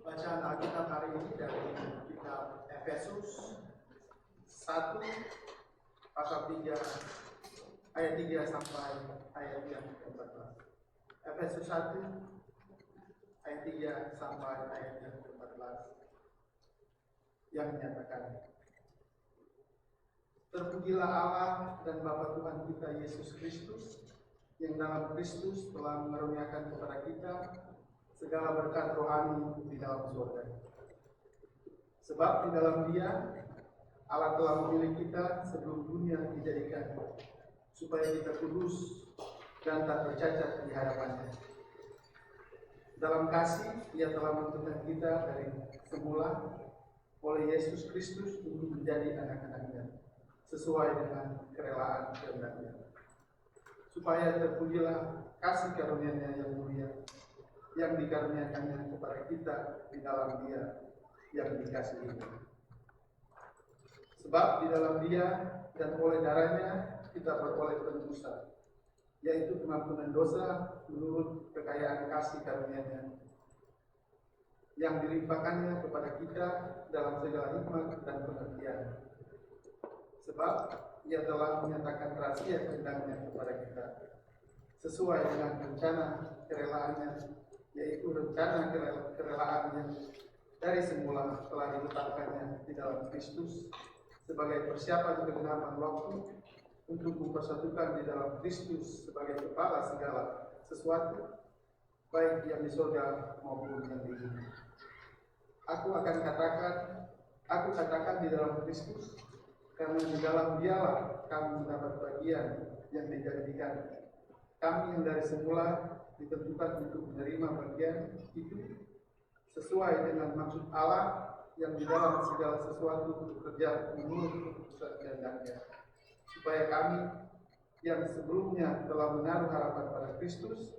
Bacaan Alkitab hari ini dari kitab Efesus 1 pasal 3 ayat 3 sampai ayat yang ke-14. Efesus 1 ayat 3 sampai ayat yang ke-14 yang menyatakan, terpujilah Allah dan Bapa Tuhan kita Yesus Kristus, yang dalam Kristus telah mengaruniakan kepada kita segala berkat rohani di dalam surga. Sebab di dalam Dia Allah telah memilih kita sebelum dunia dijadikan, supaya kita kudus dan tak bercacat di hadapannya. Dalam kasih Ia telah menentukan kita dari semula oleh Yesus Kristus untuk menjadi anak-anak-Nya, sesuai dengan kerelaan kehendak-Nya, supaya terpujilah kasih karunia-Nya yang mulia, yang dikaruniakannya kepada kita di dalam Dia yang dikasihi. Sebab di dalam Dia dan oleh darahnya kita beroleh penebusan, yaitu pengampunan dosa menurut kekayaan kasih karunia-Nya, yang dilimpahkannya kepada kita dalam segala hikmat dan pengertian. Sebab Ia telah menyatakan rahasia kehendak-Nya kepada kita, sesuai dengan rencana kerelaan-Nya, yaitu rencana kerelaan yang dari semula telah ditetapkannya di dalam Kristus sebagai persiapan kegenapan waktu, untuk mempersatukan di dalam Kristus sebagai kepala segala sesuatu, baik yang di surga maupun yang di bumi. Aku katakan di dalam Kristus, karena di dalam Dialah kami mendapat bagian yang dijanjikan. Kami yang dari semula ditentukan untuk menerima bagian itu sesuai dengan maksud Allah yang di dalam segala sesuatu bekerja menurut keputusan kehendak-Nya, supaya kami yang sebelumnya telah menaruh harapan pada Kristus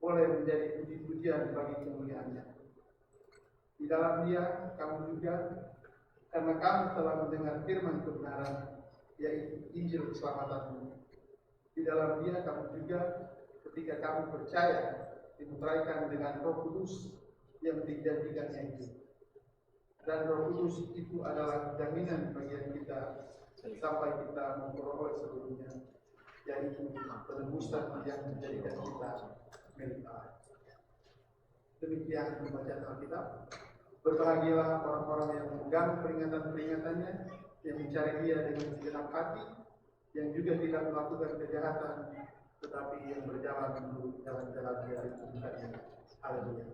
boleh menjadi puji-pujian bagi kemuliaan-Nya. Di dalam Dia kamu juga, karena kamu telah mendengar firman kebenaran, yaitu Injil keselamatanmu. Di dalam Dia kamu juga, ketika kamu percaya, dimeteraikan dengan Roh Kudus yang dijanjikannya itu. Dan Roh Kudus itu adalah jaminan bagian kita sampai kita memperoleh sebelumnya, yaitu penebusan yang menjadikan kita milik Allah. Demikian pembacaan Alkitab. Berbahagialah orang-orang yang memegang peringatan-peringatannya, yang mencari Dia dengan segenap hati, yang juga tidak melakukan kejahatan, tetapi yang berjalan menurut jalan-jalan Dia itu bukannya. Haleluya.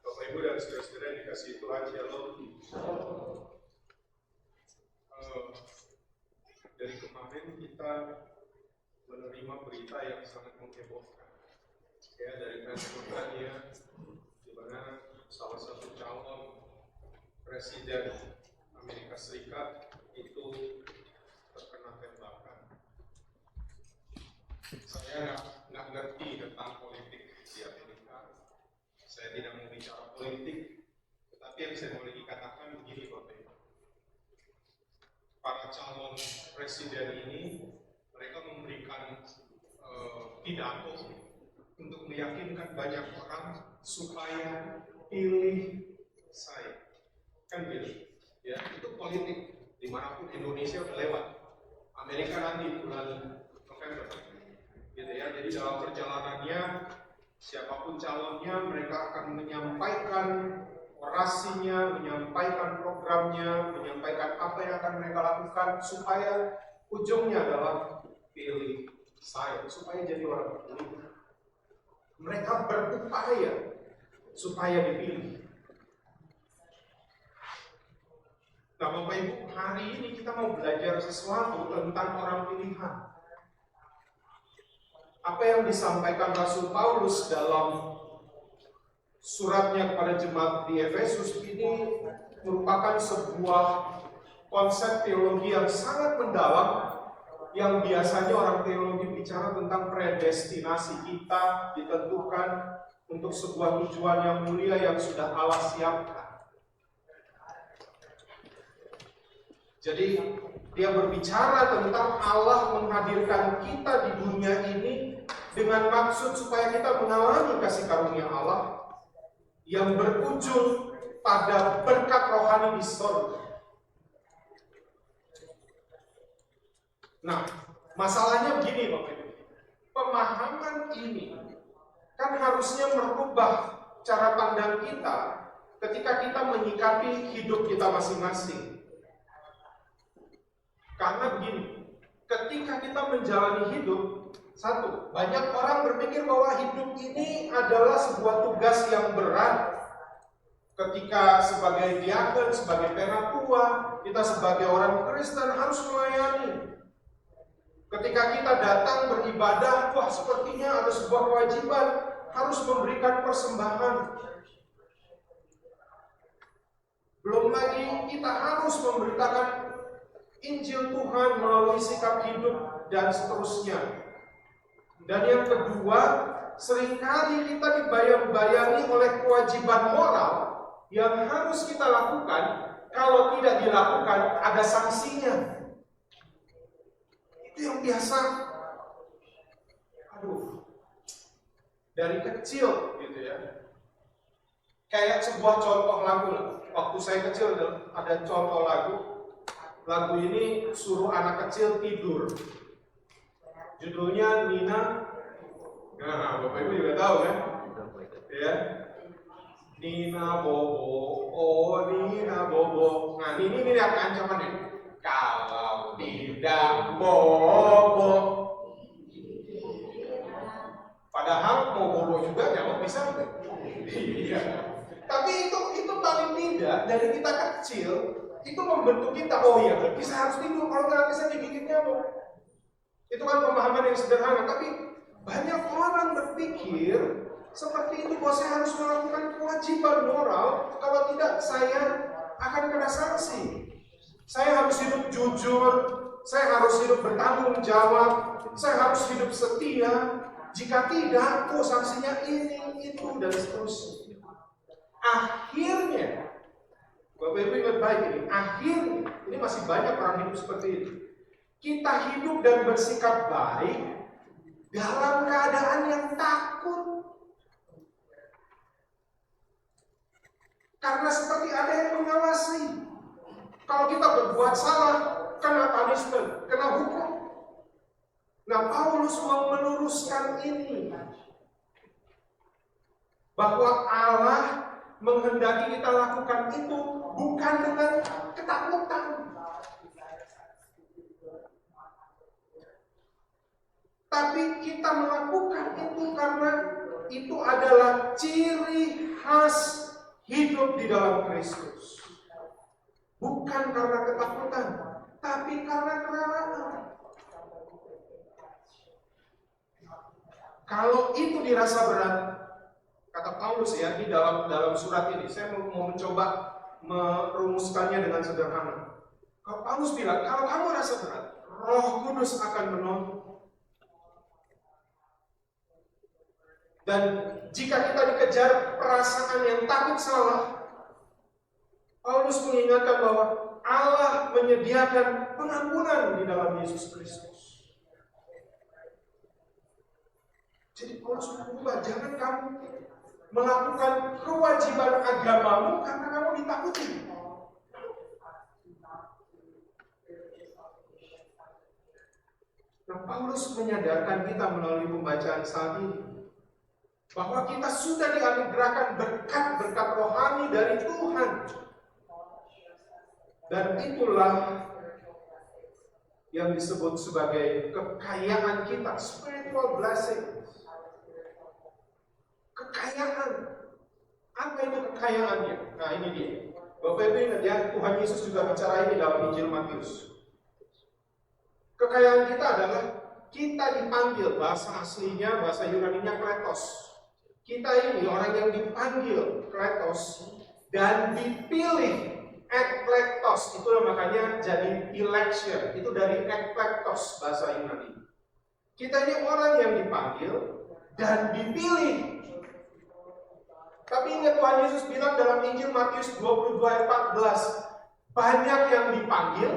Bapak Ibu dan saudara-saudara yang dikasihi Tuhan, Shalom. Dari kemarin kita menerima berita yang sangat menghebohkan, ya, dari Pennsylvania, di mana salah satu calon presiden Amerika Serikat itu terkena tembakan. Saya nggak ngerti tentang politik di Amerika. Saya tidak mau bicara politik, tetapi yang saya boleh dikatakan begini, Bapak Ibu. Para calon presiden ini, mereka memberikan pidato untuk meyakinkan banyak orang supaya pilih saya. Kan gitu, ya, itu politik. Dimanapun Indonesia udah lewat. Amerika nanti bulan November, gitu ya. Jadi dalam perjalanannya, siapapun calonnya, mereka akan menyampaikan orasinya, menyampaikan programnya, menyampaikan apa yang akan mereka lakukan, supaya ujungnya adalah pilih saya, supaya jadi orang terpilih. Mereka berupaya supaya dipilih. Nah, Bapak Ibu, hari ini kita mau belajar sesuatu tentang orang pilihan. Apa yang disampaikan Rasul Paulus dalam suratnya kepada jemaat di Efesus ini merupakan sebuah konsep teologi yang sangat mendalam yang biasanya orang teologi bicara tentang predestinasi, kita ditentukan untuk sebuah tujuan yang mulia yang sudah Allah siapkan. Jadi dia berbicara tentang Allah menghadirkan kita di dunia ini dengan maksud supaya kita mengalami kasih karunia Allah yang berujung pada berkat rohani di surga. Nah, masalahnya begini Bapak Ibu. Pemahaman ini kan harusnya merubah cara pandang kita ketika kita menyikapi hidup kita masing-masing. Karena begini, ketika kita menjalani hidup, satu, banyak orang berpikir bahwa hidup ini adalah sebuah tugas yang berat. Ketika sebagai diakon, sebagai penatua, kita sebagai orang Kristen harus melayani. Ketika kita datang beribadah, wah sepertinya ada sebuah kewajiban harus memberikan persembahan. Belum lagi kita harus memberitakan Injil Tuhan melalui sikap hidup dan seterusnya. Dan yang kedua, seringkali kita dibayang-bayangi oleh kewajiban moral yang harus kita lakukan. Kalau tidak dilakukan, ada sanksinya. Itu yang biasa, dari kecil gitu ya. Kayak sebuah contoh lagu lah. Waktu saya kecil ada contoh lagu. Lagu ini suruh anak kecil tidur. Judulnya Nina. Nah, Bapak Ibu juga tahu kan? Ya. Nina Bobo, oh Nina Bobo. Nah, ini ancamannya. Kalau tidak bobo, padahal mau bobo juga nggak bisa. Iya. Tapi itu paling tidak dari kita kecil itu membentuk kita. Oh iya, berarti saya harus tidur. Kalau nggak bisa digigit nyamuk. Itu kan pemahaman yang sederhana. Tapi banyak orang berpikir seperti itu bahwa saya harus melakukan kewajiban moral. Kalau tidak saya akan kena sanksi. Saya harus hidup jujur, saya harus hidup bertanggung jawab, saya harus hidup setia. Jika tidak, sanksinya ini, itu, dan seterusnya. Akhirnya, Bapak Ibu ingat baik ini, akhirnya, ini masih banyak orang hidup seperti itu. Kita hidup dan bersikap baik dalam keadaan yang takut. Karena seperti ada yang mengawasi. Kalau kita berbuat salah, kena punishment, kena hukum. Nah, Paulus mau meluruskan ini. Bahwa Allah menghendaki kita lakukan itu bukan dengan ketakutan. Tapi kita melakukan itu karena itu adalah ciri khas hidup di dalam Kristus. Bukan karena ketakutan, tapi karena kerelaan. Kalau itu dirasa berat, kata Paulus ya di dalam surat ini, saya mau mencoba merumuskannya dengan sederhana. Kalau Paulus bilang, kalau kamu rasa berat, Roh Kudus akan menolong. Dan jika kita dikejar perasaan yang takut salah, Paulus mengingatkan bahwa Allah menyediakan pengampunan di dalam Yesus Kristus. Jadi Paulus berkata, jangan kamu melakukan kewajiban agamamu karena kamu ditakuti. Nah, Paulus menyadarkan kita melalui pembacaan saat ini bahwa kita sudah dianugerahkan berkat-berkat rohani dari Tuhan. Dan itulah yang disebut sebagai kekayaan kita, spiritual blessing. Kekayaan. Apa itu kekayaannya? Nah, ini dia. Bapak Ibu ingat ya, Tuhan Yesus juga bicara ini dalam Injil Matius. Kekayaan kita adalah kita dipanggil, bahasa aslinya, bahasa Yunaninya kletos. Kita ini orang yang dipanggil kletos dan dipilih Eklektos, itulah makanya jadi election. Itu dari eklektos bahasa Yunani. Kita ini orang yang dipanggil dan dipilih. Tapi ingat Tuhan Yesus bilang dalam Injil Matius 22 ayat 14, banyak yang dipanggil,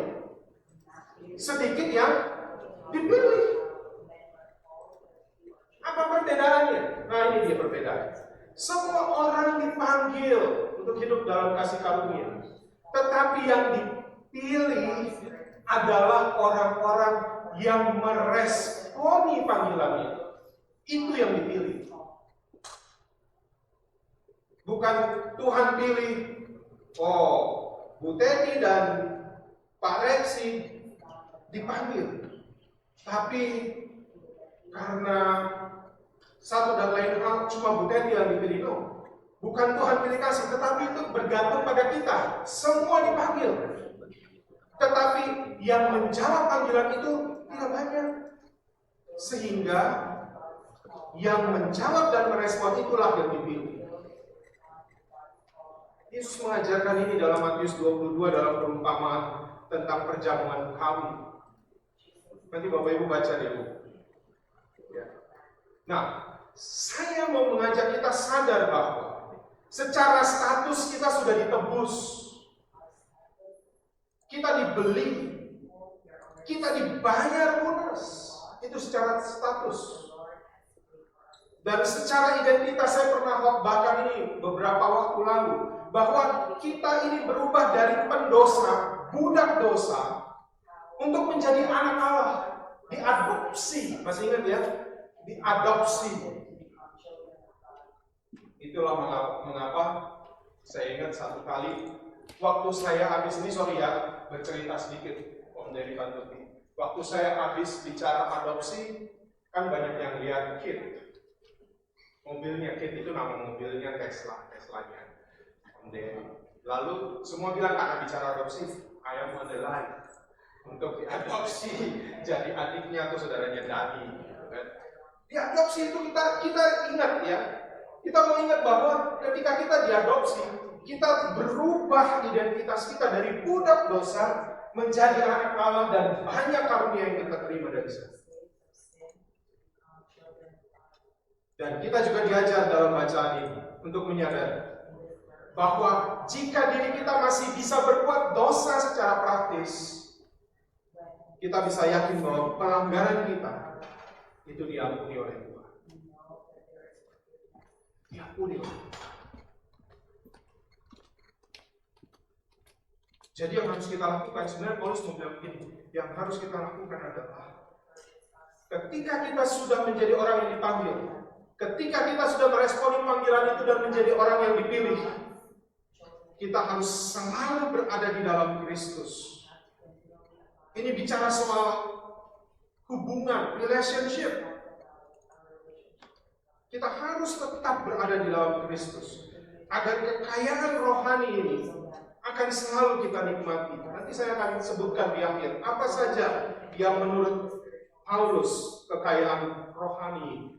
sedikit yang dipilih. Apa perbedaannya? Nah, ini dia perbedaan. Semua orang dipanggil untuk hidup dalam kasih karunia. Tetapi yang dipilih adalah orang-orang yang meresponi panggilannya. Itu yang dipilih. Bukan Tuhan pilih, oh, Bu Teti dan Pak Reksi dipanggil. Tapi karena satu dan lain hal cuma Bu Teti yang dipilih, no. Bukan Tuhan pilih kasih, tetapi itu bergantung pada kita. Semua dipanggil. Tetapi yang menjawab panggilan itu tidak banyak. Sehingga yang menjawab dan merespon itulah yang dipilih. Yesus mengajarkan ini dalam Matius 22 dalam perumpamaan tentang perjamuan kawin. Nanti Bapak Ibu baca dulu. Ya. Nah, saya mau mengajak kita sadar bahwa secara status kita sudah ditebus. Kita dibeli. Kita dibayar lunas. Itu secara status. Dan secara identitas saya pernah khotbahkan ini beberapa waktu lalu. Bahwa kita ini berubah dari pendosa, budak dosa, untuk menjadi anak Allah. Diadopsi. Masih ingat ya? Diadopsi. Itulah mengapa saya ingat satu kali waktu saya habis ini, sorry ya, bercerita sedikit Om Dery Pantuti. Waktu saya habis bicara adopsi, kan banyak yang lihat Kit. Mobilnya Kit itu nama mobilnya Teslanya Om Dery. Lalu semua bilang karena bicara adopsi, I am on the line untuk diadopsi jadi adiknya atau saudaranya Dani. Diadopsi itu kita ingat ya. Kita mau ingat bahwa ketika kita diadopsi, kita berubah identitas kita dari budak dosa menjadi anak Allah dan banyak karunia yang kita terima dari sana. Dan kita juga diajar dalam bacaan ini untuk menyadari bahwa jika diri kita masih bisa berbuat dosa secara praktis, kita bisa yakin bahwa pelanggaran kita itu diampuni oleh Tuhan. Diampuni. Jadi yang harus kita lakukan, sebenarnya Paulus mau bilang begini, yang harus kita lakukan adalah ketika kita sudah menjadi orang yang dipanggil, ketika kita sudah meresponi panggilan itu dan menjadi orang yang dipilih, kita harus selalu berada di dalam Kristus. Ini bicara soal hubungan, relationship. Kita harus tetap berada di dalam Kristus agar kekayaan rohani ini akan selalu kita nikmati. Nanti saya akan sebutkan di akhir apa saja yang menurut Paulus kekayaan rohani.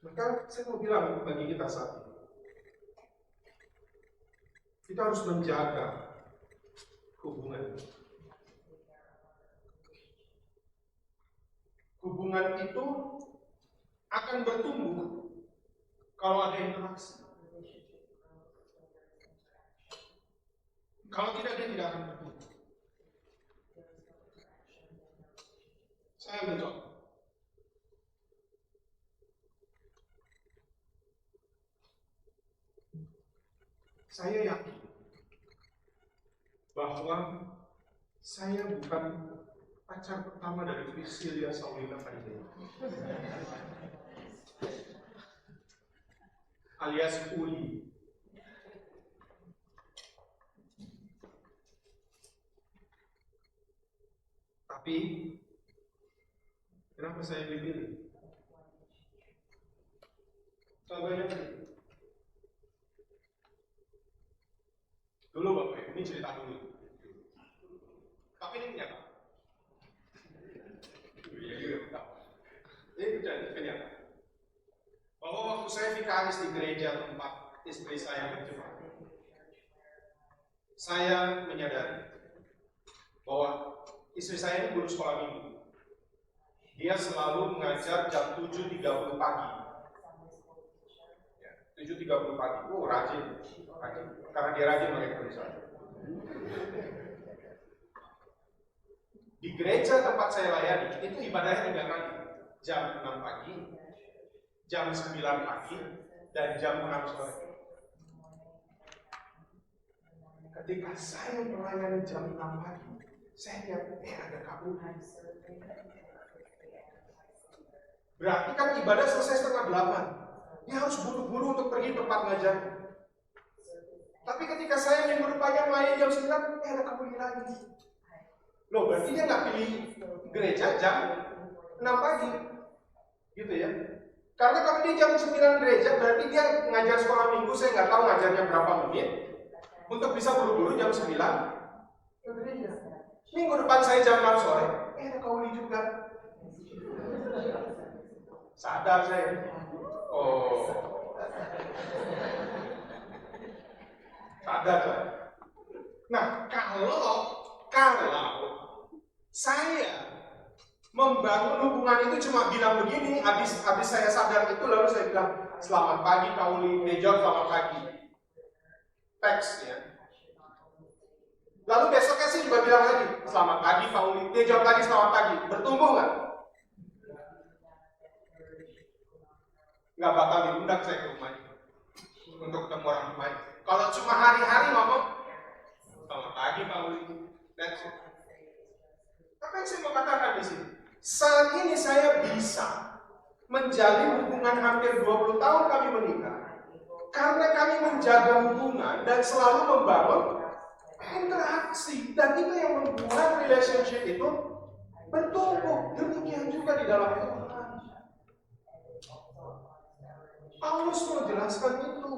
Maka saya mau bilang bagi kita saat ini, kita harus menjaga hubungan. Hubungan itu akan bertumbuh kalau ada interaksi. Kalau tidak, dia tidak akan bertumbuh. Saya ambil contoh. Saya yakin bahwa saya bukan pacar pertama dari Priscilia Saulina Farideh, alias Uli. Tapi kenapa saya dipilih? Coba bayangin. Dulu Bapak, ini cerita dulu. Tapi ini kenyataan. Ini kenyataan. Bahwa waktu saya vikaris di gereja tempat istri saya berjemaat, saya menyadari bahwa istri saya ini guru sekolah minggu. Dia selalu mengajar jam 7.30 pagi. 7.30 pagi. Oh, rajin. Karena dia rajin pakai tulisan. Di gereja tempat saya layani, itu ibadahnya 3 kali. Jam 6 pagi, jam 9 pagi, dan jam 6 sore. Ketika saya melayani jam 6 pagi, saya lihat, ada kabut. Berarti kan ibadah selesai setengah 8. Dia harus buru-buru untuk pergi tempat ngajar. Tapi ketika saya minggu depannya melayani jam 9, ada kabut lagi. Loh, berarti dia nggak pilih gereja jam 6 pagi. Gitu ya. Karena kalau dia jam 9 gereja, berarti dia ngajar sekolah minggu, saya nggak tahu ngajarnya berapa menit. Untuk bisa buru-buru jam 9 ke gereja. Minggu depan saya jam 6 sore, ada kauli juga. Sadar saya. Oh. Sadar saya. Nah, kalau saya membangun hubungan itu cuma bilang begini, habis saya sadar itu lalu saya bilang, selamat pagi kauli, dia jawab selamat pagi. Teks ya. Lalu besoknya sih juga bilang lagi, selamat pagi kauli, dia jawab lagi selamat pagi. Bertumbuh nggak? Nggak bakal diundang saya ke rumahnya untuk ketemu orang rumahnya. Kalau cuma hari-hari ngomong, selamat pagi kauli. That's it. Apa yang saya mau katakan di sini? Saat ini saya bisa menjalin hubungan hampir 20 tahun kami menikah karena kami menjaga hubungan dan selalu membangun interaksi, dan itu yang membuat relationship itu bertumbuh. Demikian juga di dalam Tuhan. Paulus menjelaskan itu.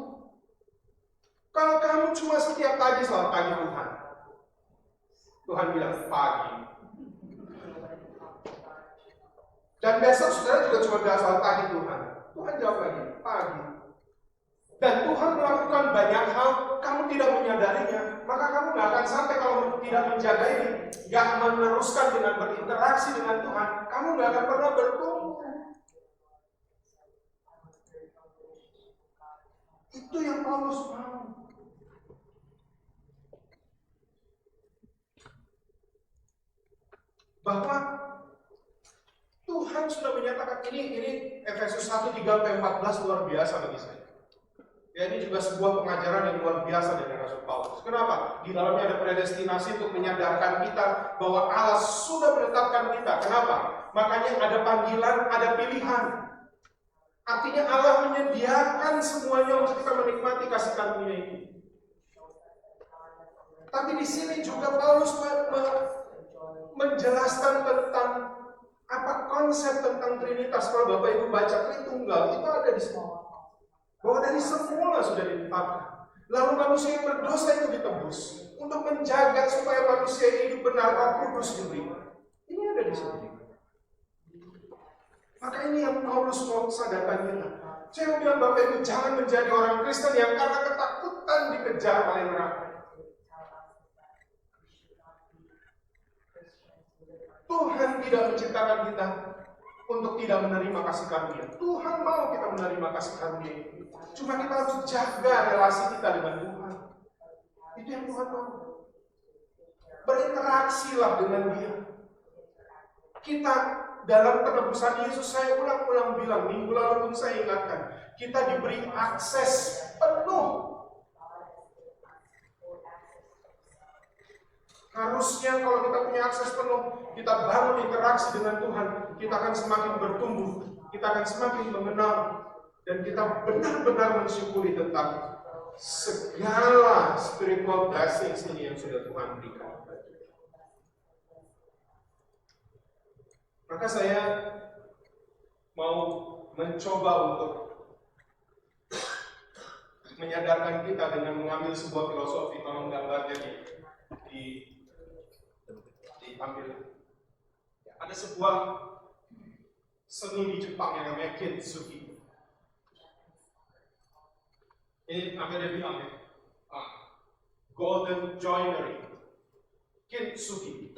Kalau kamu cuma setiap pagi selamat pagi Tuhan, Tuhan bilang pagi. Dan besok saudara juga cuma bilang selamat pagi Tuhan. Tuhan jawab lagi, pagi. Dan Tuhan melakukan banyak hal, kamu tidak menyadarinya. Maka kamu gak akan sampai kalau tidak menjaga ini, gak meneruskan dengan berinteraksi dengan Tuhan, kamu gak akan pernah bertumbuh. Itu yang Paulus mau. Bahwa Tuhan sudah menyatakan ini Efesus 1:3-14 luar biasa bagi saya. Ya, ini juga sebuah pengajaran yang luar biasa dari Rasul Paulus. Kenapa? Di dalamnya ada predestinasi untuk menyadarkan kita bahwa Allah sudah menetapkan kita. Kenapa? Makanya ada panggilan, ada pilihan. Artinya Allah menyediakan semuanya untuk kita menikmati kasih karunia ini. Tapi di sini juga Paulus menjelaskan tentang apa konsep tentang Trinitas. Kalau Bapak Ibu baca Tritunggal, itu ada di semua. Bahwa dari semula sudah ditetapkan. Lalu manusia yang berdosa itu ditebus untuk menjaga supaya manusia hidup benar, Roh Kudus diberikan. Ini ada di sini. Maka ini yang Paulus mau sadarkan kita. Saya mau bilang Bapak Ibu jangan menjadi orang Kristen yang karena ketakutan dikejar oleh neraka. Tuhan tidak menciptakan kita untuk tidak menerima kasih karunia. Tuhan mau kita menerima kasih karunia itu. Cuma kita harus jaga relasi kita dengan Tuhan. Itu yang Tuhan mau. Berinteraksilah dengan Dia. Kita dalam penebusan Yesus, saya ulang-ulang bilang, minggu lalu pun saya ingatkan, kita diberi akses penuh. Harusnya kalau kita punya akses penuh, kita bangun interaksi dengan Tuhan, kita akan semakin bertumbuh, kita akan semakin mengenal, dan kita benar-benar mensyukuri tentang segala spiritual blessings ini yang sudah Tuhan berikan. Maka saya mau mencoba untuk menyadarkan kita dengan mengambil sebuah filosofi, tolong gambarnya ditampilkan. Ada sebuah seni di Jepang yang namanya kintsugi. Ini apa dia bilang ya? Golden joinery, kintsugi.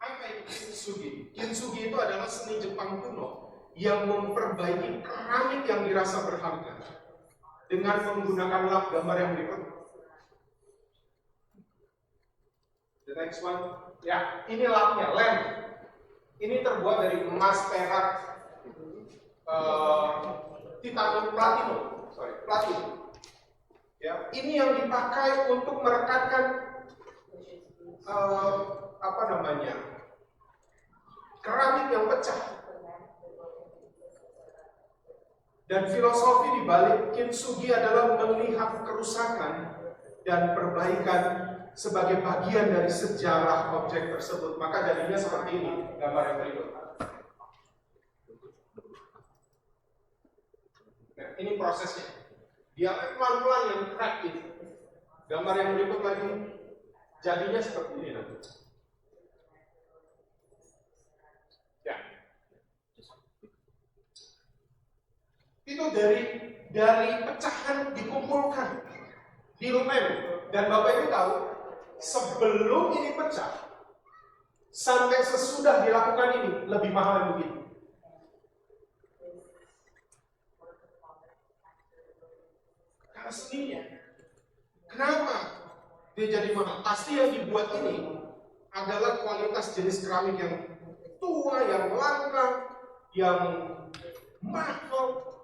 Apa itu kintsugi? Kintsugi itu adalah seni Jepang kuno yang memperbaiki keramik yang dirasa berharga dengan menggunakan lap gambar yang berikut. The next one, ya ini lapnya, lem. Ini terbuat dari emas, perak, titanium, platinum. Ya, ini yang dipakai untuk merekatkan keramik yang pecah. Dan filosofi di balik kintsugi adalah melihat kerusakan dan perbaikan sebagai bagian dari sejarah objek tersebut. Maka jadinya seperti ini gambar yang berikut. Nah, ini prosesnya. Dia pelan-pelan yang crack ini. Gambar yang berikut lagi jadinya seperti ini nanti. Ya. Itu dari pecahan dikumpulkan di lem. Dan Bapak Ibu tahu, sebelum ini pecah sampai sesudah dilakukan ini lebih mahal yang begini. Karena seninya. Kenapa dia jadi mahal? Pasti yang dibuat ini adalah kualitas jenis keramik yang tua, yang langka, yang mahal.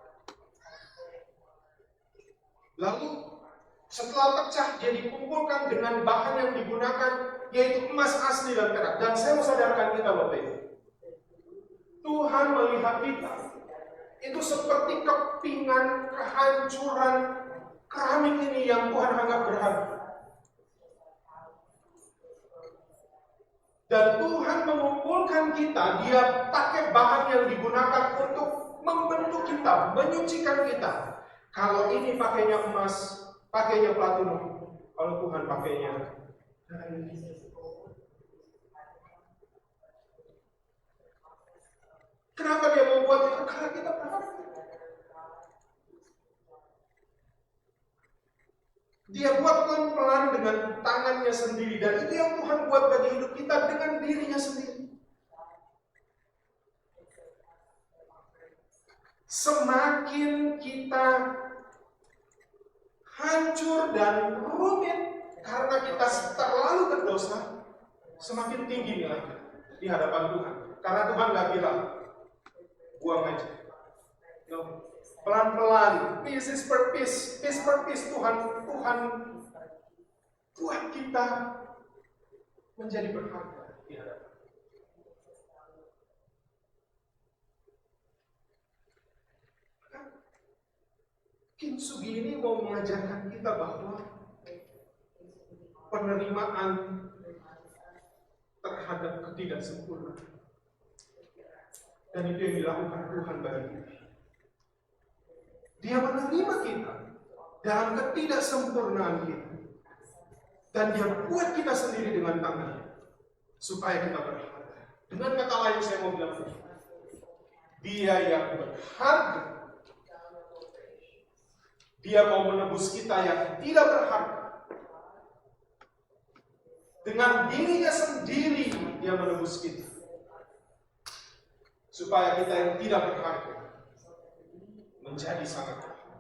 Lalu setelah pecah dia dikumpulkan dengan bahan yang digunakan yaitu emas asli dan perak. Dan saya mau sadarkan kita Bapak Ibu, Tuhan melihat kita itu seperti kepingan kehancuran keramik ini yang Tuhan anggap berharga. Dan Tuhan mengumpulkan kita, Dia pakai bahan yang digunakan untuk membentuk kita, menyucikan kita. Kalau ini pakainya emas, pakainya platinum. Kalau Tuhan pakainya kenapa Dia membuat itu? Karena kita berharga. Dia buat pelan-pelan dengan tangannya sendiri. Dan itu yang Tuhan buat bagi hidup kita dengan dirinya sendiri. Semakin kita hancur dan rumit karena kita terlalu berdosa, semakin tinggi nilainya di hadapan Tuhan. Karena Tuhan gak bilang, buang aja. No. Pelan-pelan, piece per piece Tuhan buat kita menjadi berharga di hadapan. Kintsugi ini mau mengajarkan kita bahwa penerimaan terhadap ketidaksempurnaan. Dan itu yang dilakukan Tuhan bagi kita. Dia menerima kita dalam ketidaksempurnaan kita. Dan Dia buat kita sendiri dengan tangannya supaya kita berharga. Dengan kata lain saya mau bilang, Dia yang berharga. Dia mau menebus kita yang tidak berharga. Dengan dirinya sendiri Dia menebus kita. Supaya kita yang tidak berharga menjadi sangat berharga.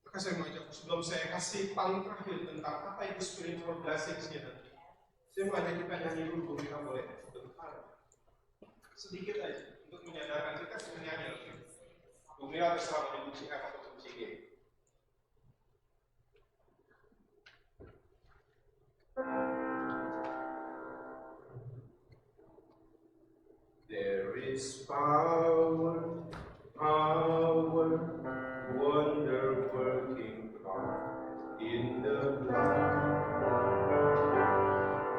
Maka saya mau ajak, sebelum saya kasih paling terakhir tentang apa itu spiritual blessings-nya nanti, saya mau ajak kita nyanyi dulu, kita boleh sedikit aja untuk menyadarkan kita sebenarnya. Bu Mira terserah mau kunci F atau kunci G. There is power, wonder-working power in the blood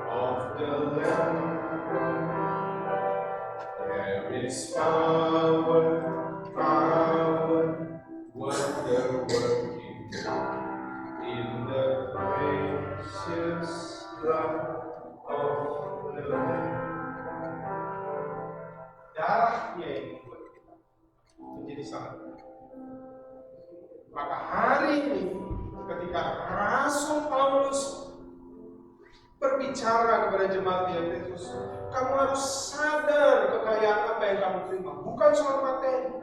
of the Lamb. There is power, wonder-working in the precious blood of the Lamb. darahnya ini buat kita menjadi sangat penting. Maka hari ini ketika Rasul Paulus berbicara kepada jemaat di Efesus, kamu harus sadar kekayaan apa yang kamu terima, bukan soal materi.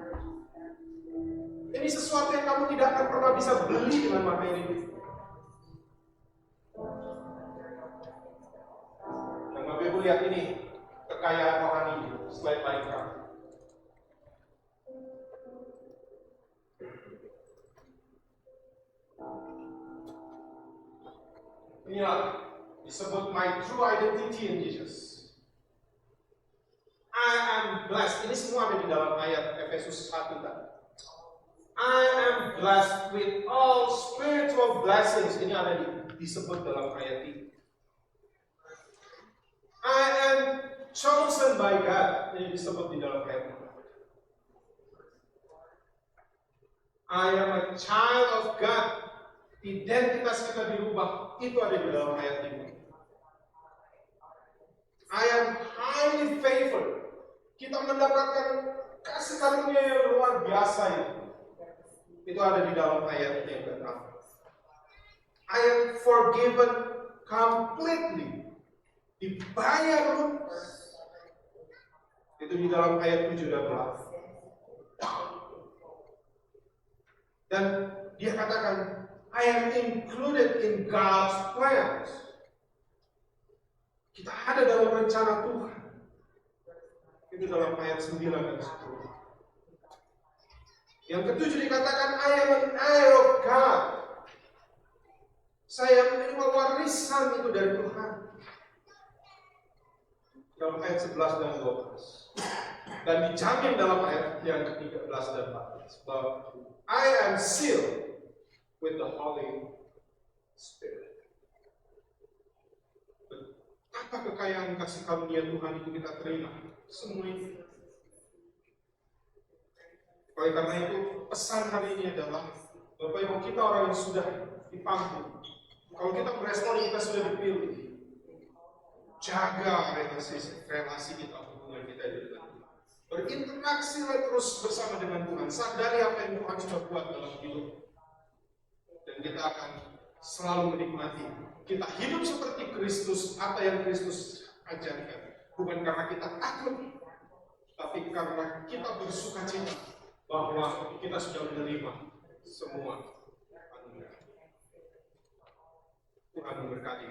Ini sesuatu yang kamu tidak akan pernah bisa beli dengan materi ini. Dan Bapak Ibu lihat ini, kekayaan rohani slide lain kami. Inilah disebut my true identity in Jesus. I am blessed. Ini semua ada di dalam ayat Efesus 1 tadi. I am blessed with all spiritual blessings. Ini ada disebut dalam ayat ini. I am chosen by God. Ini disebut di dalam ayat ini. I am a child of God. Identitas kita dirubah. Itu ada di dalam ayat ini. I am highly favored. Kita mendapatkan kasih karunia yang luar biasa itu. Itu ada di dalam ayat yang ke-6. I am forgiven completely. Dibayar lunas. Itu di dalam ayat 7 dan 8. Dan dia katakan, I am included in God's plans. Kita ada dalam rencana Tuhan. Itu dalam ayat 9 dan 10. Yang ketujuh dikatakan, I am an heir of God. Saya menerima warisan itu dari Tuhan. Dalam ayat 11 dan 12. Dan dijamin dalam ayat yang ke-13 dan 14. Bahwa I am sealed with the Holy Spirit. Apa kekayaan kasih karunia Tuhan itu kita terima? Semua itu. Oleh karena itu, pesan hari ini adalah Bapak Ibu, kita orang yang sudah dipanggil. Kalau kita merespon, kita sudah dipilih. Jaga relasi kita, hubungan kita dengan Tuhan. Berinteraksilah terus bersama dengan Tuhan. Sadari apa yang Tuhan sudah buat dalam hidup. Dan kita akan selalu menikmati. Kita hidup seperti Kristus, apa yang Kristus ajarkan. Bukan karena kita takut, tapi karena kita bersuka cita bahwa kita sudah menerima semua anugerah. Tuhan memberkati.